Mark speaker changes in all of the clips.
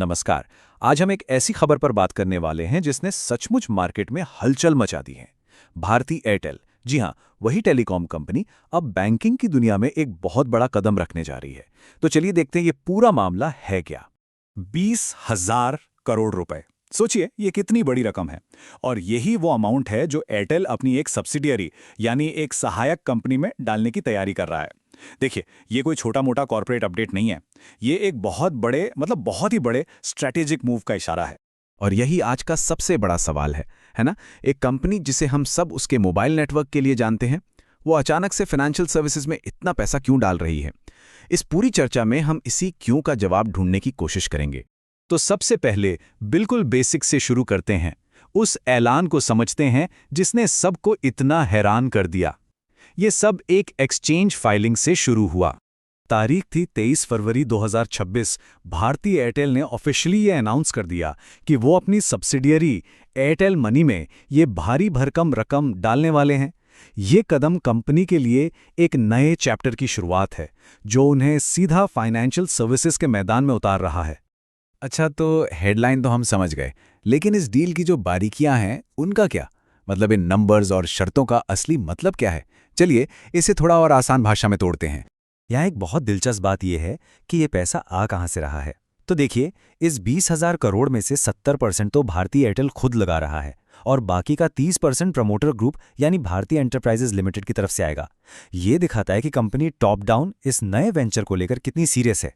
Speaker 1: नमस्कार। आज हम एक ऐसी खबर पर बात करने वाले हैं जिसने सचमुच मार्केट में हलचल मचा दी है। भारती एयरटेल, जी हाँ, वही टेलीकॉम कंपनी अब बैंकिंग की दुनिया में एक बहुत बड़ा कदम रखने जा रही है। तो चलिए देखते हैं ये पूरा मामला है क्या।
Speaker 2: 20,000 करोड़ रुपए। सोचिए ये कितनी बड़ी रकम है। और यही वो अमाउंट है जो एयरटेल अपनी एक सब्सिडियरी यानी एक सहायक कंपनी में डालने की तैयारी कर रहा है। देखिए, ये कोई छोटा मोटा कॉर्पोरेट अपडेट नहीं है। ये एक बहुत बड़े बहुत ही बड़े स्ट्रैटेजिक मूव का इशारा है।
Speaker 1: और यही आज का सबसे बड़ा सवाल है ना? एक कंपनी जिसे हम सब उसके मोबाइल नेटवर्क के लिए जानते हैं, वो अचानक से फाइनेंशियल सर्विसेज में इतना पैसा क्यों डाल रही है? इस पूरी चर्चा में हम इसी क्यों का जवाब ढूंढने की कोशिश करेंगे।
Speaker 2: तो सबसे पहले बिल्कुल बेसिक से शुरू करते हैं। उस ऐलान को समझते हैं जिसने सबको इतना हैरान कर दिया। ये सब एक एक्सचेंज फाइलिंग से शुरू हुआ। तारीख थी 23 फरवरी 2026। भारती एयरटेल ने ऑफिशियली ये अनाउंस कर दिया कि वो अपनी सब्सिडियरी एयरटेल मनी में ये भारी भरकम रकम डालने वाले हैं। ये कदम कंपनी के लिए एक नए चैप्टर की शुरुआत है, जो उन्हें सीधा फाइनेंशियल सर्विसेज के मैदान में उतार रहा है।
Speaker 1: अच्छा, तो हेडलाइन तो हम समझ गए, लेकिन इस डील की जो बारीकियां हैं उनका क्या मतलब? इन नंबर्स और शर्तों का असली मतलब क्या है? चलिए इसे थोड़ा और आसान भाषा में तोड़ते हैं।
Speaker 3: यहाँ एक बहुत दिलचस्प बात यह है कि ये पैसा आ कहाँ से रहा है। तो देखिए, इस 20,000 करोड़ में से 70% तो भारती एयरटेल खुद लगा रहा है और बाकी का 30% प्रमोटर ग्रुप यानी भारती एंटरप्राइजेज लिमिटेड की तरफ से आएगा। ये दिखाता है कि कंपनी टॉप डाउन इस नए वेंचर को लेकर कितनी सीरियस है।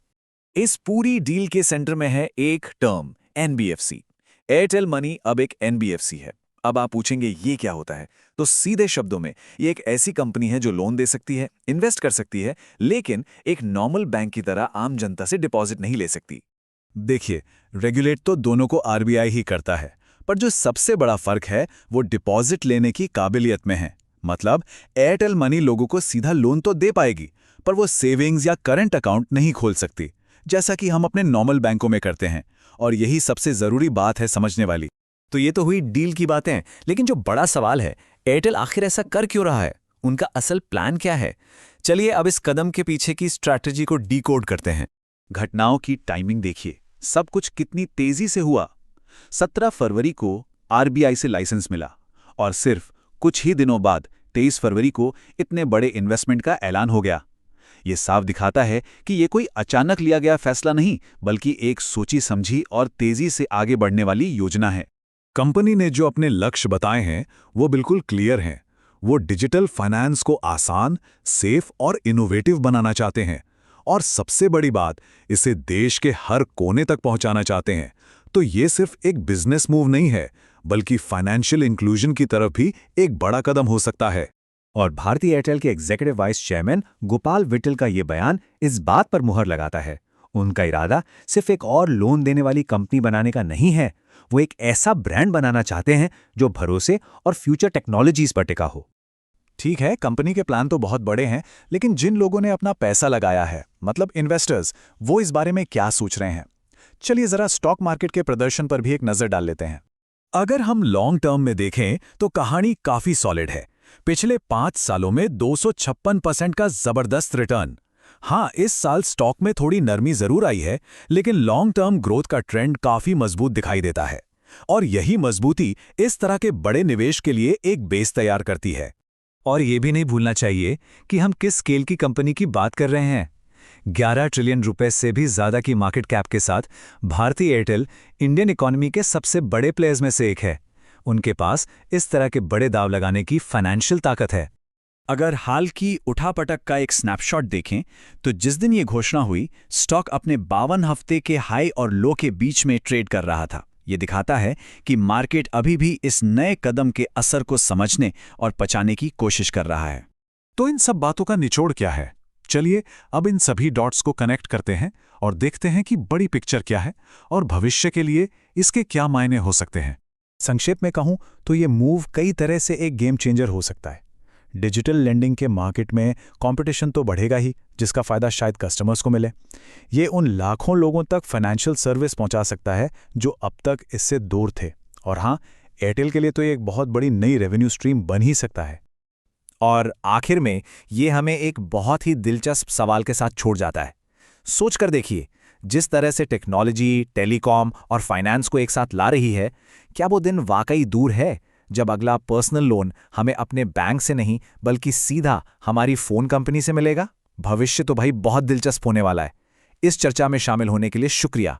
Speaker 4: इस पूरी डील के सेंटर में है एक टर्म, एनबीएफसी। एयरटेल मनी अब एक एनबीएफसी है। अब आप पूछेंगे ये क्या होता है? तो सीधे शब्दों में ये एक ऐसी कंपनी है जो लोन दे सकती है, इन्वेस्ट कर सकती है, लेकिन एक नॉर्मल बैंक की तरह आम जनता से डिपॉजिट नहीं ले सकती।
Speaker 2: देखिए, रेगुलेट तो दोनों को आरबीआई ही करता है, पर जो सबसे बड़ा फर्क है वो डिपॉजिट लेने की काबिलियत में है। मतलब एयरटेल मनी लोगों को सीधा लोन तो दे पाएगी, पर वो सेविंग्स या करंट अकाउंट नहीं खोल सकती, जैसा कि हम अपने नॉर्मल बैंकों में करते हैं। और यही सबसे जरूरी बात है समझने वाली।
Speaker 3: तो ये तो हुई डील की बातें, लेकिन जो बड़ा सवाल है, एयरटेल आखिर ऐसा कर क्यों रहा है? उनका असल प्लान क्या है? चलिए अब इस कदम के पीछे की स्ट्रैटेजी को डीकोड करते हैं।
Speaker 2: घटनाओं की टाइमिंग देखिए, सब कुछ कितनी तेजी से हुआ। 17 फरवरी को आरबीआई से लाइसेंस मिला और सिर्फ कुछ ही दिनों बाद 23 फरवरी को इतने बड़े इन्वेस्टमेंट का ऐलान हो गया। ये साफ दिखाता है कि ये कोई अचानक लिया गया फैसला नहीं, बल्कि एक सोची समझी और तेजी से आगे बढ़ने वाली योजना है। कंपनी ने जो अपने लक्ष्य बताए हैं वो बिल्कुल क्लियर हैं। वो डिजिटल फाइनेंस को आसान, सेफ और इनोवेटिव बनाना चाहते हैं, और सबसे बड़ी बात, इसे देश के हर कोने तक पहुंचाना चाहते हैं। तो ये सिर्फ एक बिजनेस मूव नहीं है, बल्कि फाइनेंशियल इंक्लूजन की तरफ भी एक बड़ा कदम हो सकता है।
Speaker 3: और भारती एयरटेल के executive vice chairman Gopal Vitthal का ये बयान इस बात पर मुहर लगाता है। उनका इरादा सिर्फ एक और लोन देने वाली कंपनी बनाने का नहीं है, वो एक ऐसा ब्रांड बनाना चाहते हैं जो भरोसे और फ्यूचर टेक्नोलॉजीज पर टिका हो।
Speaker 2: ठीक है, कंपनी के प्लान तो बहुत बड़े हैं, लेकिन जिन लोगों ने अपना पैसा लगाया है, मतलब इन्वेस्टर्स, वो इस बारे में क्या सोच रहे हैं? चलिए जरा स्टॉक मार्केट के प्रदर्शन पर भी एक नजर डाल लेते हैं। अगर हम लॉन्ग टर्म में देखें तो कहानी काफी सॉलिड है। पिछले 5 सालों में 256% का जबरदस्त रिटर्न। हाँ, इस साल स्टॉक में थोड़ी नरमी जरूर आई है, लेकिन लॉन्ग टर्म ग्रोथ का ट्रेंड काफी मजबूत दिखाई देता है। और यही मजबूती इस तरह के बड़े निवेश के लिए एक बेस तैयार करती है। और ये भी नहीं भूलना चाहिए कि हम किस स्केल की कंपनी की बात कर रहे हैं। 11 ट्रिलियन रुपए से भी ज्यादा की मार्केट कैप के साथ भारती एयरटेल इंडियन इकोनॉमी के सबसे बड़े प्लेयर्स में से एक है। उनके पास इस तरह के बड़े दाव लगाने की फाइनेंशियल ताकत है।
Speaker 1: अगर हाल की उठापटक का एक स्नैपशॉट देखें तो जिस दिन ये घोषणा हुई, स्टॉक अपने 52 हफ्ते के हाई और लो के बीच में ट्रेड कर रहा था। ये दिखाता है कि मार्केट अभी भी इस नए कदम के असर को समझने और पचाने की कोशिश कर रहा है।
Speaker 2: तो इन सब बातों का निचोड़ क्या है? चलिए अब इन सभी डॉट्स को कनेक्ट करते हैं और देखते हैं कि बड़ी पिक्चर क्या है और भविष्य के लिए इसके क्या मायने हो सकते हैं। संक्षेप में कहूं तो ये मूव कई तरह से एक गेम चेंजर हो सकता है। डिजिटल लेंडिंग के मार्केट में कंपटीशन तो बढ़ेगा ही, जिसका फायदा शायद कस्टमर्स को मिले। ये उन लाखों लोगों तक फाइनेंशियल सर्विस पहुंचा सकता है जो अब तक इससे दूर थे। और हाँ, एयरटेल के लिए तो ये एक बहुत बड़ी नई रेवेन्यू स्ट्रीम बन ही सकता है।
Speaker 3: और आखिर में ये हमें एक बहुत ही दिलचस्प सवाल के साथ छोड़ जाता है। सोच कर देखिए,
Speaker 2: जिस तरह से टेक्नोलॉजी, टेलीकॉम और फाइनेंस को एक साथ ला रही है, क्या वो दिन वाकई दूर है जब अगला पर्सनल लोन हमें अपने बैंक से नहीं बल्कि सीधा हमारी फ़ोन कंपनी से मिलेगा? भविष्य तो भाई बहुत दिलचस्प होने वाला है। इस चर्चा में शामिल होने के लिए शुक्रिया।